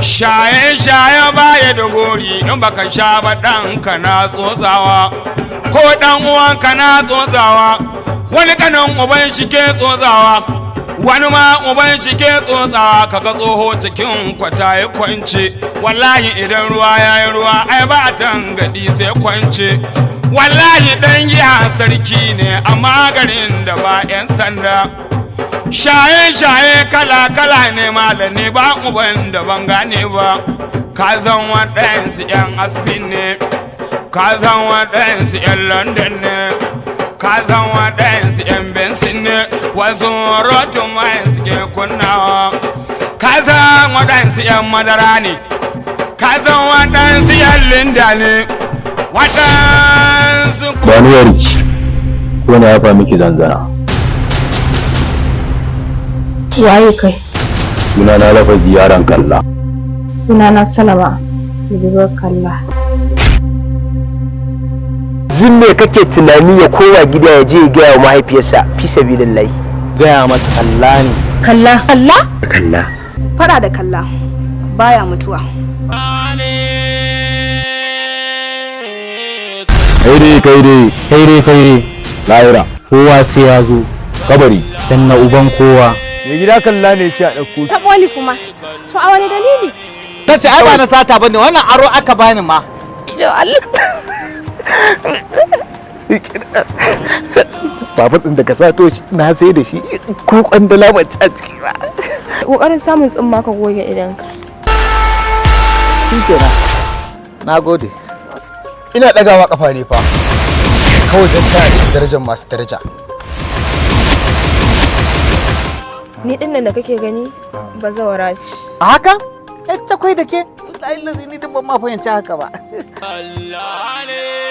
shaye-shaye baya da gori in baka sha ba ɗanka na tsotsawa ko ɗan uwanka na tsotsawa wani kanan uban shi ke tsotsawa wani ma uban shi ke tsotsawa kaga tsoho cikin kwata ya kwance wallahi idan ruwa ya yi ruwa ai ba a tangadi sai kwance wallahi ɗan giya sarki ne amma garin da ba 'yan sanda shaye-shaye kala-kala ne malami ba uban da ban gane ba ka zan waɗansu 'yan asibin ne ka zan waɗansu 'yan london ne ka zan waɗansu 'yan bensin ne wasu rotun mai suke kunnawa ka zan waɗansu 'yan madara ne ka zan waɗansu 'yan linda ne waɗansu wani yari ko na yafa miki zanzana. Waye kai? Suna na lafazi yaran kalla. Suna na Salama, budurwar kalla. Zin me kake tunani ya kowa gida ya je ya gaya wa mahaifiyarsa fi sabilillahi? Gaya mata kalla ne. Kalla? Kalla? Kalla. Fara da kalla baya mutuwa. Kaire lahira kowa sai ya zo kabari dan na uban kowa. Me gida kalla ne ce a ɗauko. Ta boli kuma. To a wani dalili? Ta ce ai ba na sata bane wannan aro aka bani ma. Babu ɗin da ka sato shi na sai da shi ko kwandala ba a ciki ba. Kokarin samun tsimma ka goge idanka. Shikenan. Na gode. Ina ɗagawa kafa ne fa. Kawai don ta darajar masu daraja. Ni dinnan da kake gani ba zawara ce. A haka? Yacce kwai da ke? Lallazi ni duk ban ma fahimci haka ba. Allah ne